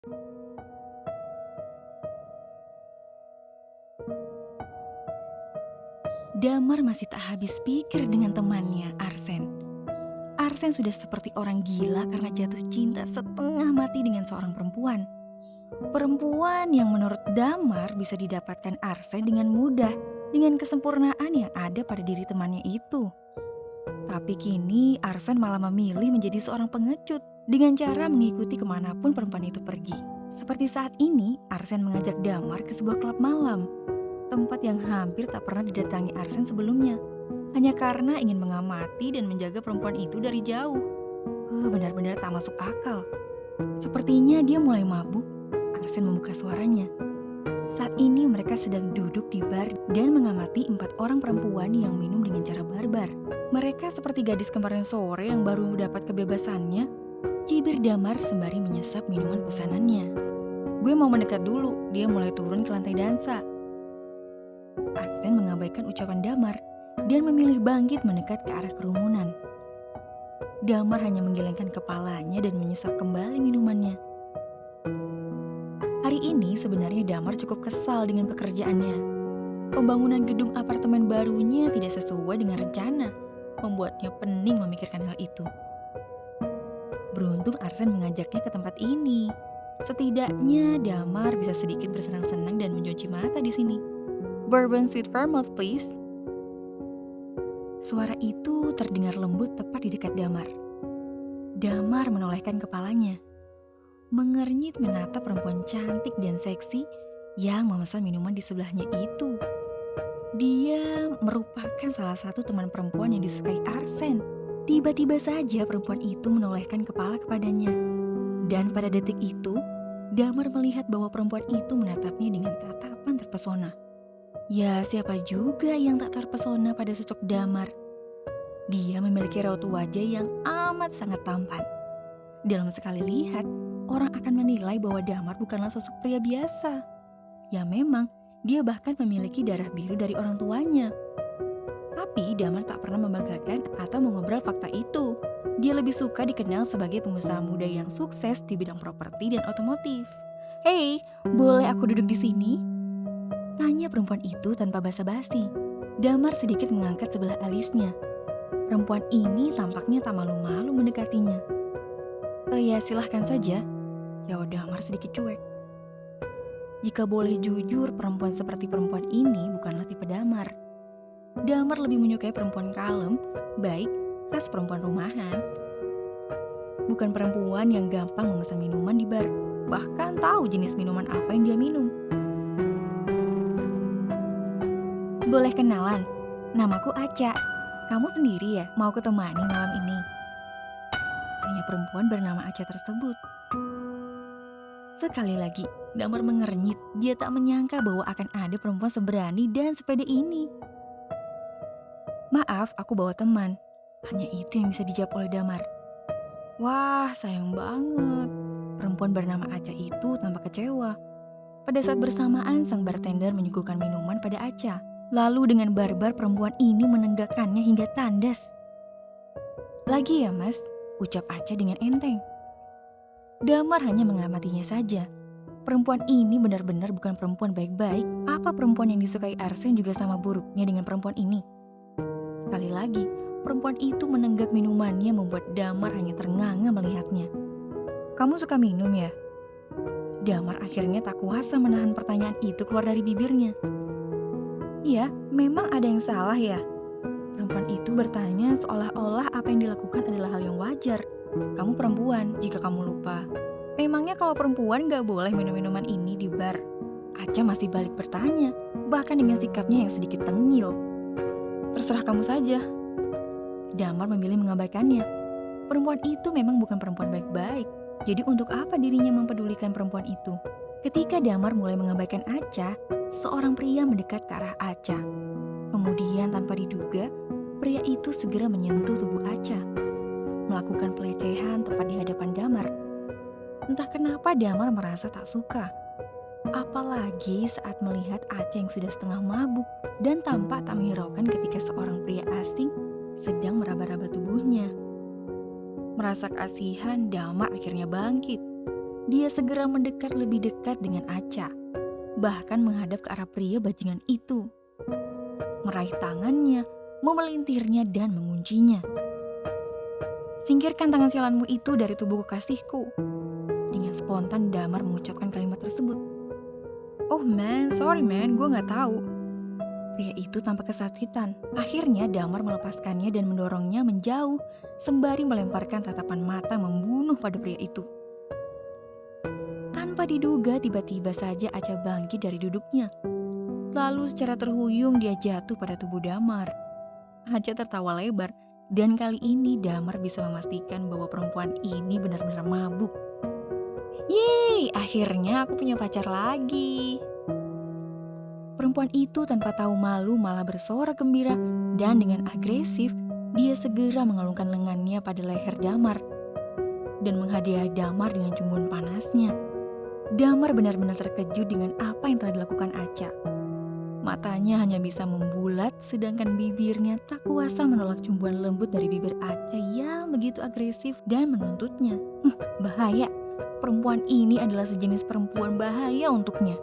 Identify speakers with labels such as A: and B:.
A: Damar masih tak habis pikir dengan temannya, Arsen. Arsen sudah seperti orang gila karena jatuh cinta setengah mati dengan seorang perempuan. Perempuan yang menurut Damar bisa didapatkan Arsen dengan mudah, dengan kesempurnaan yang ada pada diri temannya itu. Tapi kini Arsen malah memilih menjadi seorang pengecut dengan cara mengikuti kemanapun perempuan itu pergi. Seperti saat ini, Arsen mengajak Damar ke sebuah klub malam. Tempat yang hampir tak pernah didatangi Arsen sebelumnya. Hanya karena ingin mengamati dan menjaga perempuan itu dari jauh. Benar-benar tak masuk akal. Sepertinya dia mulai mabuk. Arsen membuka suaranya. Saat ini mereka sedang duduk di bar dan mengamati 4 orang perempuan yang minum dengan cara barbar. Mereka seperti gadis kemarin sore yang baru dapat kebebasannya. Cibir Damar sembari menyesap minuman pesanannya. Gue mau mendekat dulu, dia mulai turun ke lantai dansa. Arsen mengabaikan ucapan Damar dan memilih bangkit mendekat ke arah kerumunan. Damar hanya menggelengkan kepalanya dan menyesap kembali minumannya. Hari ini sebenarnya Damar cukup kesal dengan pekerjaannya. Pembangunan gedung apartemen barunya tidak sesuai dengan rencana, membuatnya pening memikirkan hal itu. Beruntung Arsen mengajaknya ke tempat ini. Setidaknya Damar bisa sedikit bersenang-senang dan mencuci mata di sini. Bourbon sweet vermouth, please. Suara itu terdengar lembut tepat di dekat Damar. Damar menolehkan kepalanya, mengernyit menatap perempuan cantik dan seksi yang memesan minuman di sebelahnya itu. Dia merupakan salah satu teman perempuan yang disukai Arsen. Tiba-tiba saja perempuan itu menolehkan kepala kepadanya. Dan pada detik itu, Damar melihat bahwa perempuan itu menatapnya dengan tatapan terpesona. Ya, siapa juga yang tak terpesona pada sosok Damar? Dia memiliki raut wajah yang amat sangat tampan. Dalam sekali lihat, orang akan menilai bahwa Damar bukanlah sosok pria biasa. Ya memang, dia bahkan memiliki darah biru dari orang tuanya. Tapi Damar tak pernah membanggakan atau mengobrol fakta itu. Dia lebih suka dikenal sebagai pengusaha muda yang sukses di bidang properti dan otomotif. "Hey, boleh aku duduk di sini?" Tanya perempuan itu tanpa basa-basi. Damar sedikit mengangkat sebelah alisnya. Perempuan ini tampaknya tak malu-malu mendekatinya. "Ya, silahkan saja," jawab Damar sedikit cuek. Jika boleh jujur, perempuan seperti perempuan ini bukanlah tipe Damar. Damar lebih menyukai perempuan kalem, baik, khas perempuan rumahan. Bukan perempuan yang gampang memesan minuman di bar, bahkan tahu jenis minuman apa yang dia minum. "Boleh kenalan? Namaku Aca. Kamu sendiri ya mau kutemani malam ini?" Tanya perempuan bernama Aca tersebut. Sekali lagi, Damar mengernyit. Dia tak menyangka bahwa akan ada perempuan seberani dan sepede ini. "Maaf, aku bawa teman." Hanya itu yang bisa dijawab oleh Damar. Wah, sayang banget. Perempuan bernama Aca itu tampak kecewa. Pada saat bersamaan, sang bartender menyuguhkan minuman pada Aca. Lalu dengan barbar perempuan ini menenggakkannya hingga tandas. "Lagi ya mas," ucap Aca dengan enteng. Damar hanya mengamatinya saja. Perempuan ini benar-benar bukan perempuan baik-baik. Apa perempuan yang disukai Arsen juga sama buruknya dengan perempuan ini? Sekali lagi, perempuan itu menenggak minumannya membuat Damar hanya ternganga melihatnya. "Kamu suka minum ya?" Damar akhirnya tak kuasa menahan pertanyaan itu keluar dari bibirnya. "Iya, memang ada yang salah ya?" Perempuan itu bertanya seolah-olah apa yang dilakukan adalah hal yang wajar. "Kamu perempuan, jika kamu lupa. Memangnya kalau perempuan gak boleh minum minuman ini di bar?" Aca masih balik bertanya, bahkan dengan sikapnya yang sedikit tengil. "Terserah kamu saja." Damar memilih mengabaikannya. Perempuan itu memang bukan perempuan baik-baik. Jadi untuk apa dirinya mempedulikan perempuan itu? Ketika Damar mulai mengabaikan Aca, seorang pria mendekat ke arah Aca. Kemudian tanpa diduga, pria itu segera menyentuh tubuh Aca, melakukan pelecehan tepat di hadapan Damar. Entah kenapa Damar merasa tak suka. Apalagi saat melihat Aca yang sudah setengah mabuk dan tampak tak menghiraukan ketika seorang pria asing sedang meraba-raba tubuhnya. Merasa kasihan, Damar akhirnya bangkit. Dia segera mendekat lebih dekat dengan Acha, bahkan menghadap ke arah pria bajingan itu. Meraih tangannya, memelintirnya dan menguncinya. "Singkirkan tangan sialanmu itu dari tubuh kekasihku." Dengan spontan Damar mengucapkan kalimat tersebut. "Oh man, sorry man, gue gak tahu." Pria itu tampak kesakitan. Akhirnya Damar melepaskannya dan mendorongnya menjauh, sembari melemparkan tatapan mata membunuh pada pria itu. Tanpa diduga, tiba-tiba saja Acha bangkit dari duduknya. Lalu secara terhuyung dia jatuh pada tubuh Damar. Acha tertawa lebar, dan kali ini Damar bisa memastikan bahwa perempuan ini benar-benar mabuk. "Yeay, akhirnya aku punya pacar lagi." Perempuan itu tanpa tahu malu malah bersorak gembira, dan dengan agresif dia segera mengalungkan lengannya pada leher Damar dan menghadiahi Damar dengan cumbuan panasnya. Damar benar-benar terkejut dengan apa yang telah dilakukan Acha. Matanya hanya bisa membulat, sedangkan bibirnya tak kuasa menolak cumbuan lembut dari bibir Acha yang begitu agresif dan menuntutnya. Bahaya, perempuan ini adalah sejenis perempuan bahaya untuknya.